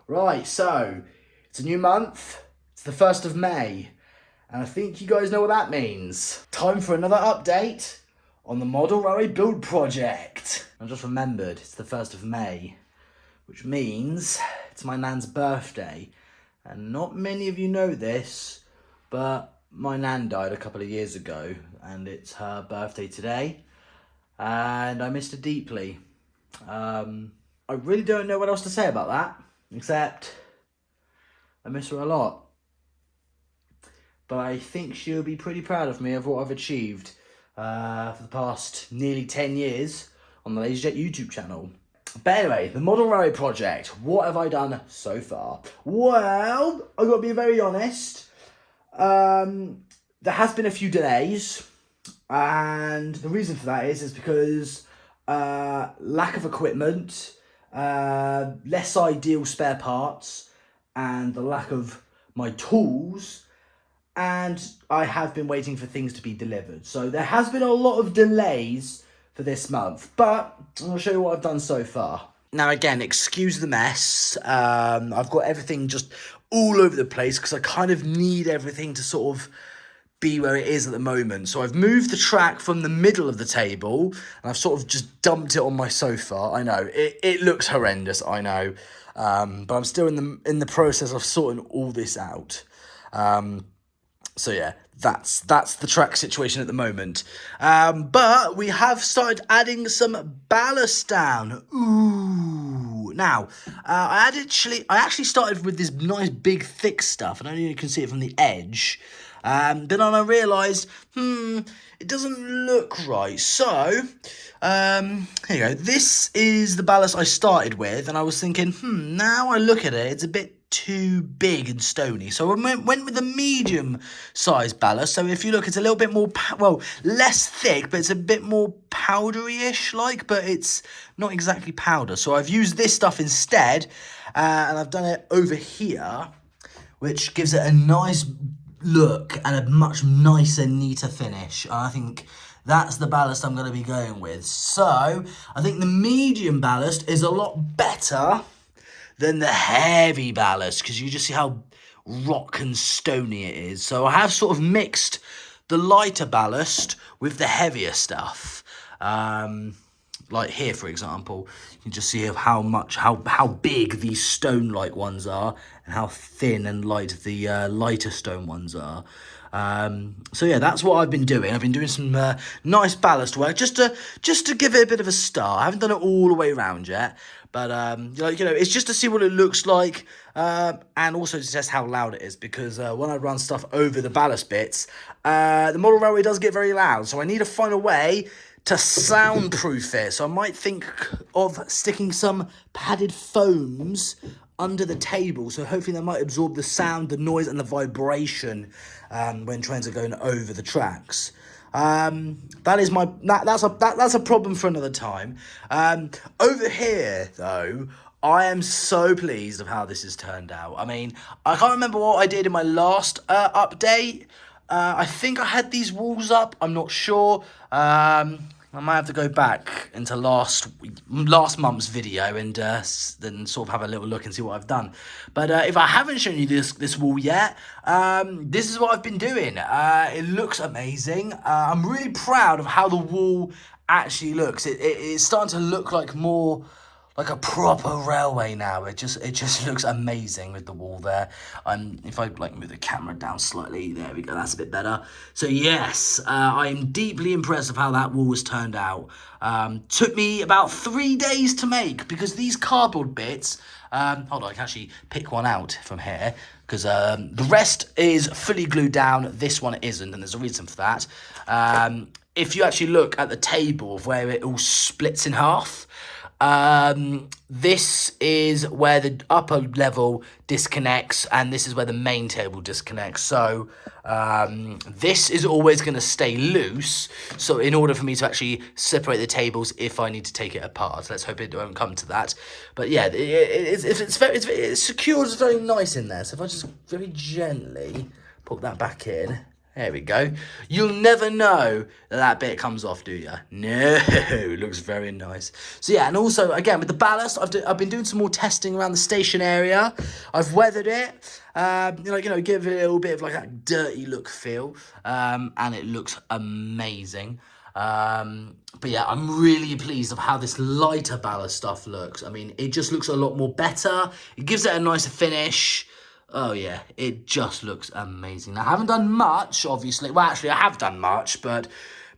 Right, so it's a new month. It's the 1st of May. And I think you guys know what that means. Time for another update on the model railway build project. I just remembered it's the 1st of May, which means it's my nan's birthday. And not many of you know this, but my nan died a couple of years ago and it's her birthday today. And I missed her deeply. I really don't know what else to say about that, except I miss her a lot. But I think she'll be pretty proud of me of what I've achieved for the past nearly 10 years on the LaZeR YouTube channel. But anyway, the model railway project, what have I done so far? Well, I've got to be very honest. There has been a few delays, and the reason for that is because lack of equipment, less ideal spare parts, and the lack of my tools. And I have been waiting for things to be delivered. So there has been a lot of delays for this month, but I'm going to show you what I've done so far. Now again, excuse the mess. I've got everything just all over the place because I kind of need everything to sort of be where it is at the moment. So I've moved the track from the middle of the table and I've sort of just dumped it on my sofa. I know, it looks horrendous, I know. But I'm still in the process of sorting all this out. So yeah, that's the track situation at the moment. But we have started adding some ballast down. Ooh. Now, I actually started with this nice big thick stuff, and I know you can see it from the edge. But then I realised, it doesn't look right. So, here you go. This is the ballast I started with, and I was thinking, now I look at it, it's a bit too big and stony. So I went with a medium-sized ballast. So if you look, it's a little bit more, less thick, but it's a bit more powdery-ish like, but it's not exactly powder. So I've used this stuff instead, and I've done it over here, which gives it a nice look and a much nicer, neater finish. And I think that's the ballast I'm going to be going with. So I think the medium ballast is a lot better than the heavy ballast, because you just see how rock and stony it is. So I have sort of mixed the lighter ballast with the heavier stuff. Like here, for example, you can just see how big these stone-like ones are and how thin and light the lighter stone ones are. So yeah, that's what I've been doing. I've been doing some nice ballast work just to give it a bit of a start. I haven't done it all the way around yet, but it's just to see what it looks like, and also to test how loud it is, because when I run stuff over the ballast bits, the model railway does get very loud. So I need to find a way to soundproof it. So I might think of sticking some padded foams under the table, so hopefully that might absorb the sound, the noise, and the vibration when trains are going over the tracks. That's a problem for another time. Over here, though, I am so pleased of how this has turned out. I mean, I can't remember what I did in my last update. I think I had these walls up. I'm not sure. I might have to go back into last month's video and then sort of have a little look and see what I've done. But if I haven't shown you this wall yet, this is what I've been doing. It looks amazing. I'm really proud of how the wall actually looks. It's starting to look like more like a proper railway now. It just looks amazing with the wall there. If I move the camera down slightly, there we go, that's a bit better. So yes, I'm deeply impressed of how that wall has turned out. Took me about 3 days to make, because these cardboard bits, hold on, I can actually pick one out from here, because the rest is fully glued down, this one isn't, and there's a reason for that. If you actually look at the table of where it all splits in half, this is where the upper level disconnects, and this is where the main table disconnects. So this is always going to stay loose, so in order for me to actually separate the tables if I need to take it apart. Let's hope it won't come to that. But yeah, it's secured very nice in there. So if I just very gently put that back in, There we go. You'll never know that bit comes off, do you? No, it looks very nice. So yeah, and also, again, with the ballast, I've been doing some more testing around the station area. I've weathered it, give it a little bit of like that dirty look feel, and it looks amazing. But yeah, I'm really pleased of how this lighter ballast stuff looks. I mean, it just looks a lot more better. It gives it a nicer finish. Oh yeah, it just looks amazing. Now, I haven't done much, obviously. Well, actually, I have done much, but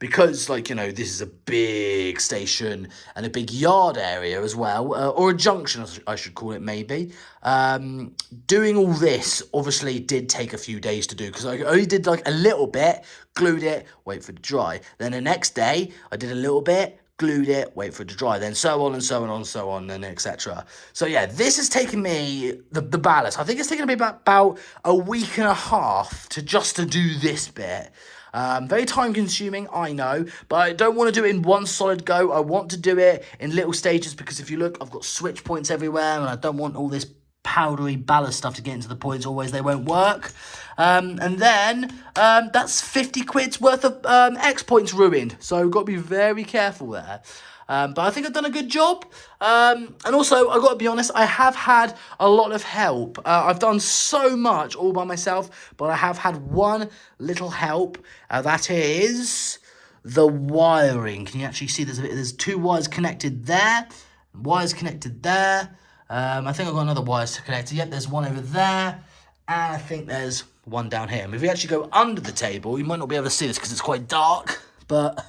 because, this is a big station and a big yard area as well, or a junction, I should call it maybe, doing all this obviously did take a few days to do, because I only did like a little bit, glued it, wait for it to dry. Then the next day, I did a little bit, glued it, wait for it to dry, then so on and so on and so on, and etc. So yeah, this has taken me, the ballast, I think it's taken me about a week and a half to do this bit. Very time consuming, I know, but I don't want to do it in one solid go. I want to do it in little stages, because if you look, I've got switch points everywhere, and I don't want all this powdery ballast stuff to get into the points, always they won't work. And then that's 50 quid's worth of X points ruined, so got to be very careful there. But I think I've done a good job. And also, I've got to be honest, I have had a lot of help. I've done so much all by myself, but I have had one little help. That is the wiring. Can you actually see there's two wires connected there, wires connected there. I think I've got another wires to connect. Yep, there's one over there, and I think there's one down here. And if we actually go under the table, you might not be able to see this because it's quite dark, but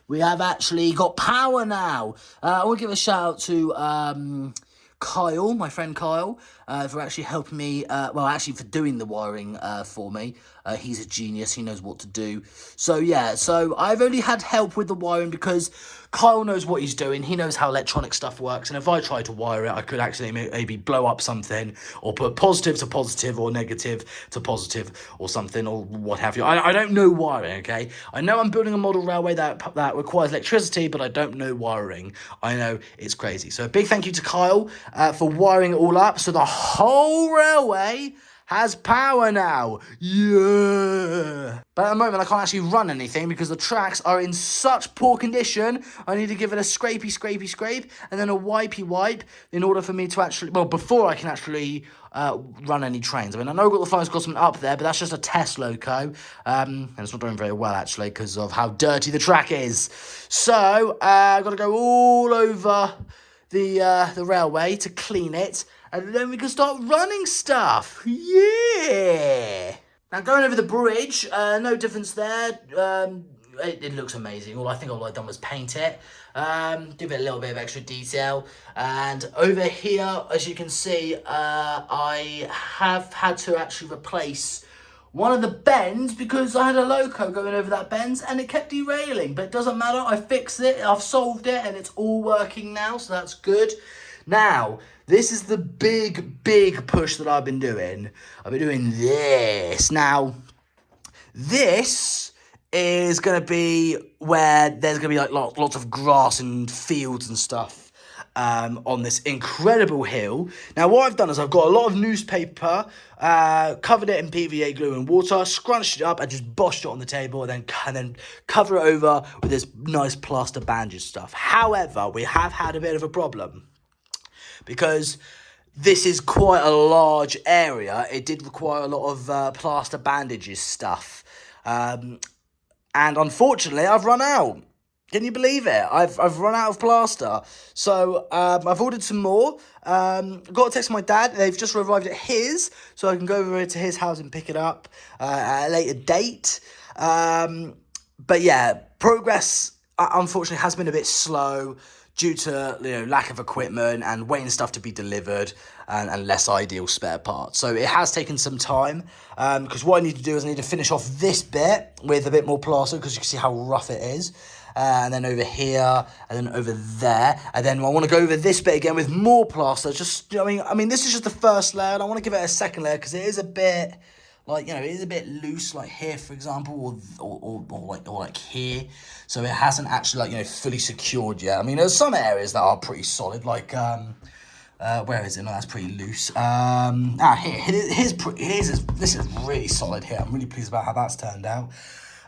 we have actually got power now. I want to give a shout out to Kyle, my friend Kyle, for actually helping me, for doing the wiring for me. He's a genius, he knows what to do. So yeah, so I've only had help with the wiring because Kyle knows what he's doing, he knows how electronic stuff works, and if I try to wire it, I could actually maybe blow up something, or put positive to positive, or negative to positive, or something, or what have you. I don't know wiring, okay? I know I'm building a model railway that requires electricity, but I don't know wiring. I know it's crazy. So a big thank you to Kyle for wiring it all up, so the whole railway has power now. Yeah. But at the moment, I can't actually run anything because the tracks are in such poor condition. I need to give it a scrapey scrape, and then a wipey wipe in order for me to actually, before I can actually run any trains. I mean, I know I've got the flying Scotsman up there, but that's just a test loco. And it's not doing very well, actually, because of how dirty the track is. So, I've got to go all over the railway to clean it, and then we can start running stuff. Yeah! Now, going over the bridge, no difference there. It looks amazing. All I've done was paint it. Give it a little bit of extra detail. And over here, as you can see, I have had to actually replace one of the bends because I had a loco going over that bend and it kept derailing. But it doesn't matter. I fixed it. I've solved it and it's all working now. So that's good. Now, this is the big push that I've been doing. I've been doing this. Now, this is going to be where there's going to be like lots of grass and fields and stuff on this incredible hill. Now, what I've done is I've got a lot of newspaper, covered it in PVA glue and water, scrunched it up and just boshed it on the table, and then cover it over with this nice plaster bandage stuff. However, we have had a bit of a problem, because this is quite a large area. It did require a lot of plaster bandages stuff. And unfortunately, I've run out. Can you believe it? I've run out of plaster. So I've ordered some more. Got to text my dad. They've just arrived at his, so I can go over to his house and pick it up at a later date. But yeah, progress unfortunately has been a bit slow, due to lack of equipment and waiting stuff to be delivered and less ideal spare parts. So it has taken some time, because what I need to do is I need to finish off this bit with a bit more plaster, because you can see how rough it is. And then over here, and then over there. And then I want to go over this bit again with more plaster. Just, I mean, this is just the first layer, and I want to give it a second layer, because it is a bit, it is a bit loose, like here, for example, or like here. So it hasn't actually, fully secured yet. I mean, there's some areas that are pretty solid, like Where is it? No, that's pretty loose. This is really solid here. I'm really pleased about how that's turned out.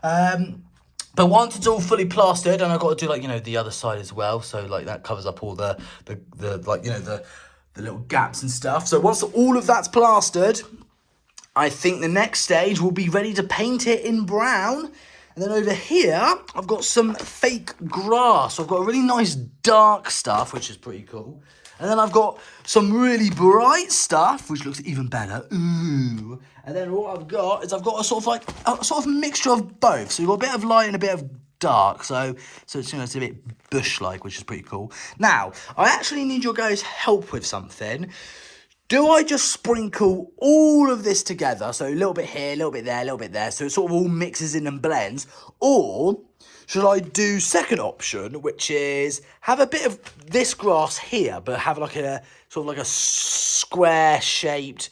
But once it's all fully plastered, and I've got to do, like, you know, the other side as well. So, like, that covers up all the like, you know, the little gaps and stuff. So once all of that's plastered, I think the next stage will be ready to paint it in brown. And then over here, I've got some fake grass. So I've got a really nice dark stuff, which is pretty cool. And then I've got some really bright stuff, which looks even better. Ooh. And then what I've got is I've got a sort of mixture of both. So you've got a bit of light and a bit of dark. So it's, you know, it's a bit bush-like, which is pretty cool. Now, I actually need your guys' help with something. Do I just sprinkle all of this together? So a little bit here, a little bit there, a little bit there. So it sort of all mixes in and blends. Or should I do second option, which is have a bit of this grass here, but have like a sort of like a square shaped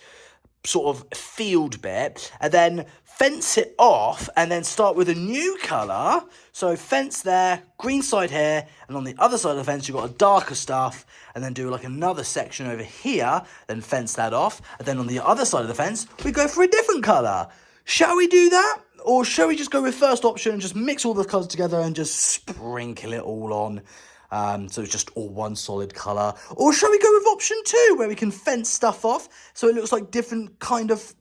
sort of field bit, and then fence it off and then start with a new colour. So fence there, green side here, and on the other side of the fence you've got a darker stuff, and then do like another section over here, then fence that off, and then on the other side of the fence we go for a different colour. Shall we do that? Or shall we just go with first option and just mix all the colours together and just sprinkle it all on? So it's just all one solid colour. Or shall we go with option 2, where we can fence stuff off so it looks like different kind of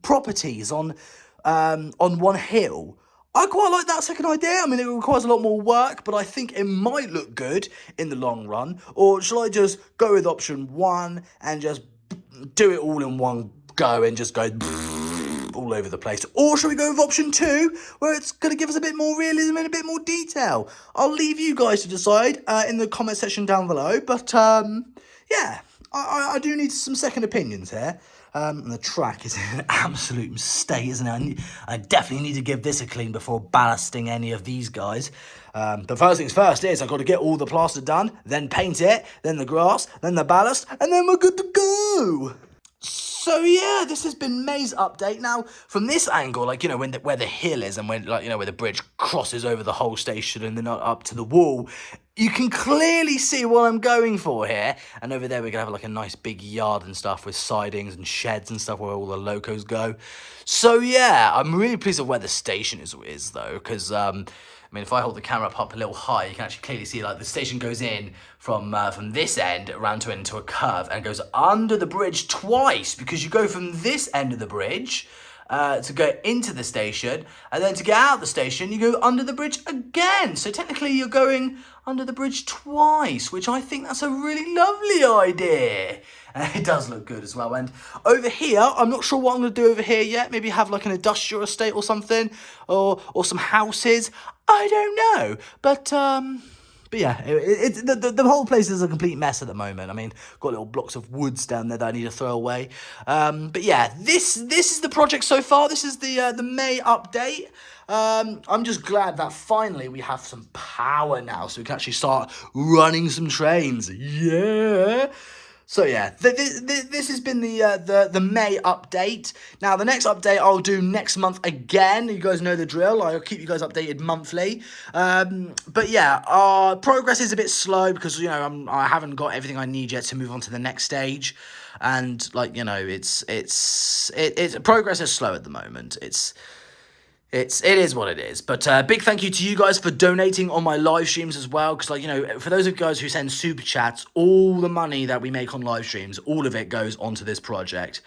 properties on one hill? I quite like that second idea. I mean, it requires a lot more work, but I think it might look good in the long run. Or shall I just go with option 1 and just do it all in one go and just go all over the place? Or shall we go with option 2, where it's going to give us a bit more realism and a bit more detail? I'll leave you guys to decide in the comment section down below. But yeah, I do need some second opinions here. And the track is in an absolute state, isn't it? I definitely need to give this a clean before ballasting any of these guys. But first things first is I've got to get all the plaster done, then paint it, then the grass, then the ballast, and then we're good to go. So yeah, this has been May's update. Now, from this angle, like, you know, where the hill is and when, like, you know, where the bridge crosses over the whole station and then up to the wall, you can clearly see what I'm going for here. And over there, we're going to have like a nice big yard and stuff with sidings and sheds and stuff where all the locos go. So yeah, I'm really pleased with where the station is though, because I mean, if I hold the camera up a little high, you can actually clearly see, like, the station goes in from this end around into a curve and goes under the bridge twice, because you go from this end of the bridge to go into the station, and then to get out of the station, you go under the bridge again. So technically, you're going under the bridge twice, which I think that's a really lovely idea. And it does look good as well. And over here, I'm not sure what I'm going to do over here yet. Maybe have like an industrial estate or something, or some houses. I don't know. But yeah, the whole place is a complete mess at the moment. I mean, got little blocks of woods down there that I need to throw away. But yeah, this is the project so far. This is the May update. I'm just glad that finally we have some power now, so we can actually start running some trains. Yeah. So yeah, this has been the May update. Now, the next update I'll do next month again. You guys know the drill. I'll keep you guys updated monthly. But yeah, our progress is a bit slow because, you know, I haven't got everything I need yet to move on to the next stage. And, like, you know, it's progress is slow at the moment. It is what it is. But big thank you to you guys for donating on my live streams as well. Because, like, you know, for those of you guys who send super chats, all the money that we make on live streams, all of it goes onto this project.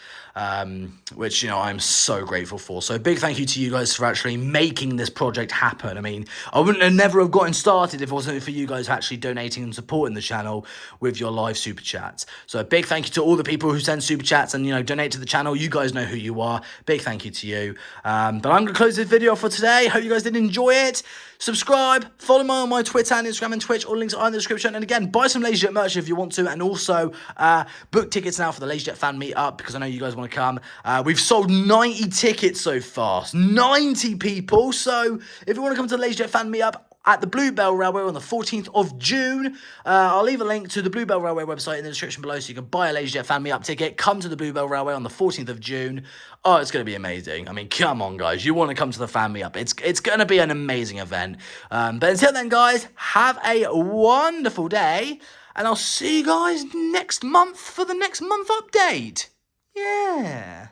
Which, you know, I'm so grateful for. So big thank you to you guys for actually making this project happen. I mean, I wouldn't have never have gotten started if it wasn't for you guys actually donating and supporting the channel with your live super chats. So a big thank you to all the people who send super chats and, you know, donate to the channel. You guys know who you are. Big thank you to you. But I'm going to close this video for today. Hope you guys did enjoy it. Subscribe, follow me on my Twitter and Instagram and Twitch. All links are in the description. And again, buy some LaZeR merch if you want to. And also book tickets now for the LaZeR fan meetup, because I know you guys want to come. We've sold 90 tickets so far. 90 people. So if you want to come to the LaZeR fan meetup at the Bluebell Railway on the 14th of June. I'll leave a link to the Bluebell Railway website in the description below, so you can buy a LaZeR fan meetup ticket. Come to the Bluebell Railway on the 14th of June. Oh, it's going to be amazing. I mean, come on, guys. You want to come to the fan meetup. It's going to be an amazing event. But until then, guys, have a wonderful day. And I'll see you guys next month for the next month update. Yeah.